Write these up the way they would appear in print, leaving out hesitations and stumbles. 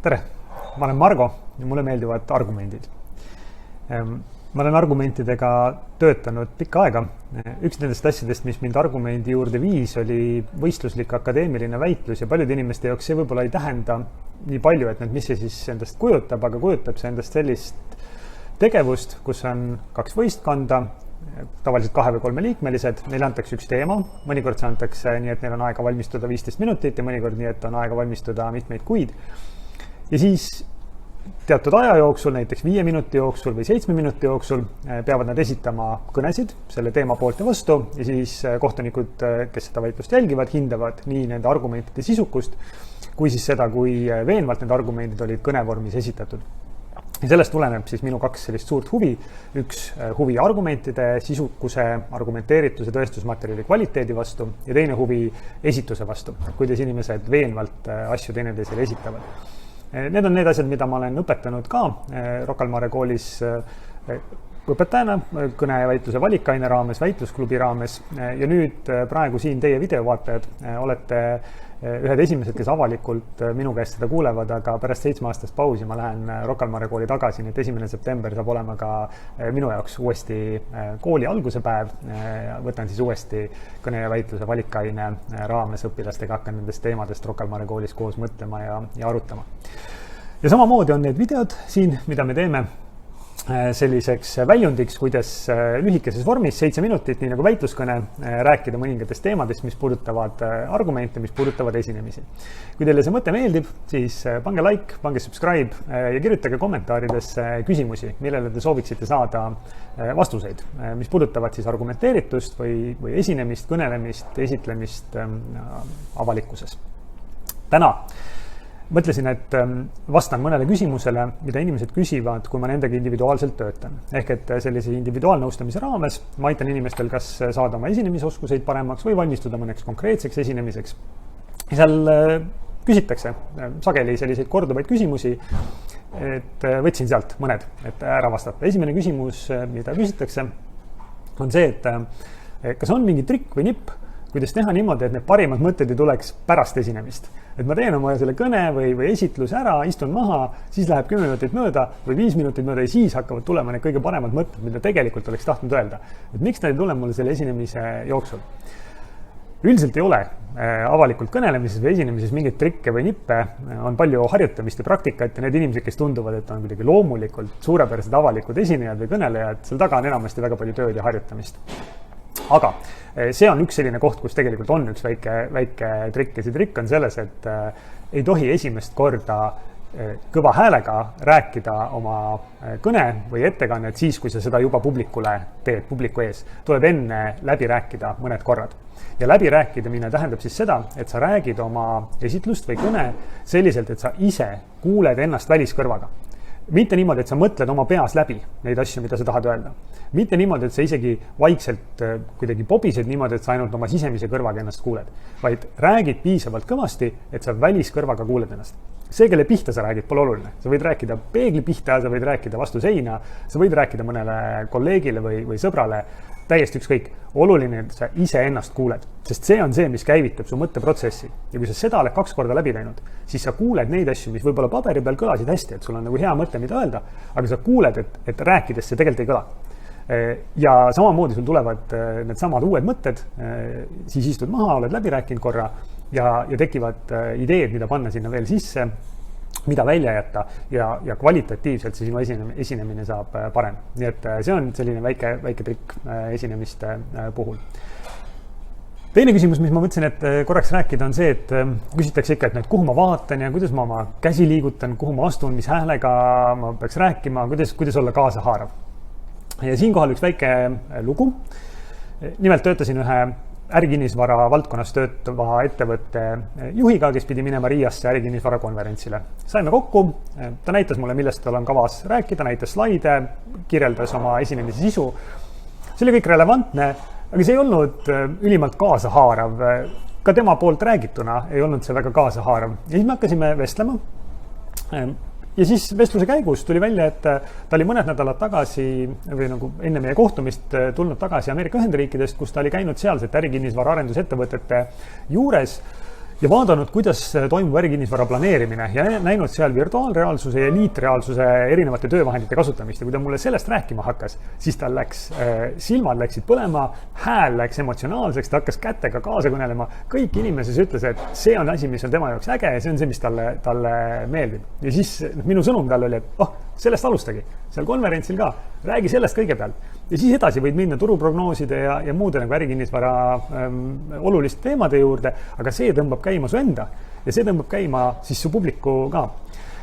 Tere! Ma olen Margo ja mulle meeldivad argumendid. Ma olen argumentidega töötanud pikka aega. Üks nendest asjadest, mis mind argumendi juurde viis, oli võistluslik akadeemiline väitlus ja paljude inimeste jaoks see võib-olla ei tähenda nii palju, et mis see siis endast kujutab, aga kujutab see endast sellist tegevust, kus on kaks võistkonda, tavaliselt 2 või 3 liikmelised, neile antakse üks teema, mõnikord see antakse nii, et neil on aega valmistuda 15 minutit ja mõnikord nii, et on aega valmistuda mitmeid kuid. Ja siis teatud aja jooksul, näiteks 5 minuti jooksul või 7 minuti jooksul peavad nad esitama kõnesid selle teema poolt ja vastu ja siis kohtunikud, kes seda väitlust jälgivad, hindavad nii nende argumentide sisukust kui siis seda, kui veenvalt need argumendid olid kõnevormis esitatud. Ja sellest tuleneb siis minu 2 sellist suurt huvi. Üks huvi argumentide sisukuse, argumenteerituse, tõestusmaterjali kvaliteedi vastu ja teine huvi esituse vastu, kuidas inimesed veenvalt asju teineteisele esitavad. Need on need asjad, mida ma olen õpetanud ka Rocca al Mare koolis õpetajana, kõne ja väitluse valikaine raames, väitlusklubi raames ja nüüd praegu siin teie videovaatajad olete ühed esimesed, kes avalikult minu käest seda kuulevad, aga pärast 7-aastast pausi ma lähen Rocca al Mare kooli tagasi, nii et 1. september saab olema ka minu jaoks uuesti kooli alguse päev. Võtan siis uuesti kõne ja väitluse valikaine raames õpilastega, hakkan nendest teemadest Rocca al Mare koolis koos mõtlema ja arutama. Ja samamoodi on need videod siin, mida me teeme selliseks väljundiks, kuidas lühikeses vormis 7 minutit, nii nagu väitluskõne, rääkida mõningatest teemadest, mis puudutavad argumente, mis puudutavad esinemisi. Kui teile see mõte meeldib, siis pange like, pange subscribe ja kirjutage kommentaarides küsimusi, millele te sooviksite saada vastuseid, mis puudutavad siis argumenteeritust või esinemist, kõnelemist, esitlemist avalikkuses. Täna mõtlesin, et vastan mõnele küsimusele, mida inimesed küsivad, kui ma nendega individuaalselt töötan. Ehk et sellise individuaalnõustamise raames ma aitan inimestel kas saada oma esinemisoskuseid paremaks või valmistuda mõneks konkreetseks esinemiseks. Seal küsitakse sageli selliseid korduvaid küsimusi, et võtsin sealt mõned, et ära vastata. Esimene küsimus, mida küsitakse, on see, et kas on mingi trikk või nipp, kuidas teha niimoodi, et need parimad mõtted ei tuleks pärast esinemist. Et ma teen oma selle kõne või esitluse ära, istun maha, siis läheb 10 minutit mööda või 5 minutit mööda ja siis hakkavad tulema need kõige paremad mõtted, mida tegelikult oleks tahtnud öelda. Et miks ta ei tule mulle selle esinemise jooksul? Üldiselt ei ole avalikult kõnelemises või esinemises mingeid trikke või nippe, on palju harjutamist ja praktikat ja need inimesed, kes tunduvad, et on kuidagi loomulikult suurepärased avalikud esinejad või kõnelejad, seal taga on enamasti väga palju tööd ja harjutamist. Aga see on üks selline koht, kus tegelikult on üks väike trikk ja see trikk on selles, et ei tohi esimest korda kõva häälega rääkida oma kõne või ettekannet siis, kui sa seda juba publikule teed, publiku ees. Tuleb enne läbi rääkida mõned korrad. Ja läbi rääkidamine tähendab siis seda, et sa räägid oma esitlust või kõne selliselt, et sa ise kuuled ennast väliskõrvaga. Mitte niimoodi, et sa mõtled oma peas läbi neid asju, mida sa tahad öelda. Mitte niimoodi, et sa isegi vaikselt kuidagi pobised niimoodi, et sa ainult oma sisemise kõrvaga ennast kuuled, vaid räägid piisavalt kõvasti, et sa väliskõrvaga kuuled ennast. See, kelle pihta sa räägid, pole oluline. Sa võid rääkida peegli pihta, sa võid rääkida vastu seina, sa võid rääkida mõnele kolleegile või sõbrale, täiesti ükskõik. Oluline, et sa ise ennast kuuled, sest see on see, mis käivitab su mõtteprotsessi. Ja kui sa seda oled 2 korda läbi teinud, siis sa kuuled neid asju, mis võib-olla paberi peal kõlasid hästi, et sul on nagu hea mõte, mida öelda, aga sa kuuled, et rääkides see tegelikult ei kõla. Ja samamoodi sul tulevad need samad uued mõtted, siis istud maha, oled läbi rääkinud korra ja tekivad ideed, mida panna sinna veel sisse, mida välja jätta ja kvalitatiivselt see sinu esinemine saab parem. Nii et see on selline väike trikk esinemiste puhul. Teine küsimus, mis ma mõtlesin, et korraks rääkida, on see, et küsitakse ikka, et kuhu ma vaatan ja kuidas ma oma käsi liigutan, kuhu ma astun, mis häälega ma peaks rääkima, kuidas olla kaasahaarav. Ja siinkohal üks väike lugu. Nimelt töötasin ühe ärikinnisvara valdkonnas töötava ettevõtte juhiga, kes pidi minema Riiasse ärikinnisvara konverentsile. Saime kokku, ta näitas mulle, millest tal on kavas rääkida, näitas slaide, kirjeldas oma esinemise sisu. See oli kõik relevantne, aga see ei olnud ülimalt kaasahaarav. Ka tema poolt räägituna ei olnud see väga kaasahaarav. Ja siis me hakkasime vestlema. Ja siis vestluse käigus tuli välja, et ta oli mõned nädalad tagasi või nagu enne meie kohtumist tulnud tagasi Ameerika Ühendriikidest, kus ta oli käinud sealsete ärikinnisvara arendusettevõtete juures ja vaadanud, kuidas toimub ärikinnisvara planeerimine ja näinud seal virtuaalreaalsuse ja liitreaalsuse erinevate töövahendite kasutamist. Ja kui ta mulle sellest rääkima hakkas, siis tal läks, silmad läksid põlema, hääl läks emotsionaalseks, ta hakkas kätega kaasa kõnelema. Kõik inimeses ütles, et see on asi, mis on tema jaoks äge ja see on see, mis talle meeldib. Ja siis minu sõnum talle oli, et sellest alustagi, seal konverentsil ka, räägi sellest kõigepealt. Ja siis edasi võid minna turuprognooside ja muude nagu ärikinnisvara oluliste teemade juurde, aga see tõmbab käima su enda ja see tõmbab käima siis su publiku ka.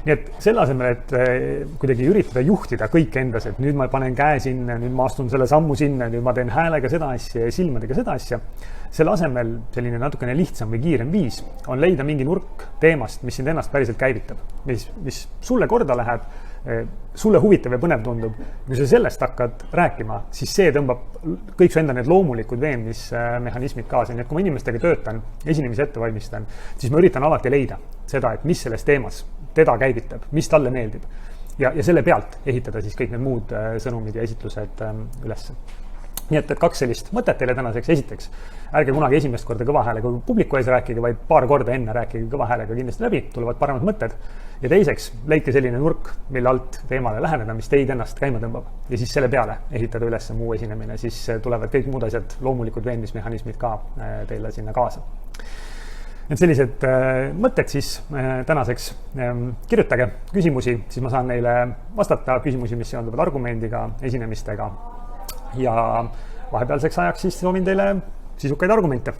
Nii et selle asemel, et kuidagi üritada juhtida kõik endas, et nüüd ma panen käe sinna, nüüd ma astun selle sammu sinna, nüüd ma teen häälega seda asja ja silmadega seda asja, selle asemel selline natukene lihtsam või kiirem viis on leida mingi nurk teemast, mis sind ennast päriselt käivitab, mis sulle korda läheb, sulle huvitav ja põnev tundub. Kui sa sellest hakkad rääkima, siis see tõmbab kõik su enda need loomulikud veenmismehhanismid kaasa. Nii et kui ma inimestega töötan, esinemise ette valmistan, siis ma üritan alati leida seda, et mis selles teemas teda käivitab, mis talle meeldib. Ja selle pealt ehitada siis kõik need muud sõnumid ja esitlused üles. Nii et 2 sellist mõtet teile tänaseks. Esiteks, ärge kunagi esimest korda kõva häälega publiku ees rääkige, vaid paar korda enne rääkige kõva häälega kindlasti läbi, tulevad paremad mõtted. Ja teiseks, leidke selline nurk, mille alt teemale läheneda, mis teid ennast käima tõmbab. Ja siis selle peale ehitada üles muu esinemine, siis tulevad kõik muud asjad, loomulikud veenmismehhanismid ka teile sinna kaasa. Et sellised mõtted siis tänaseks. Kirjutage küsimusi, siis ma saan neile vastata, küsimusi, mis seonduvad argumendiga, esinemistega. Ja vahepealseks ajaks siis soovin teile sisukaid argumente.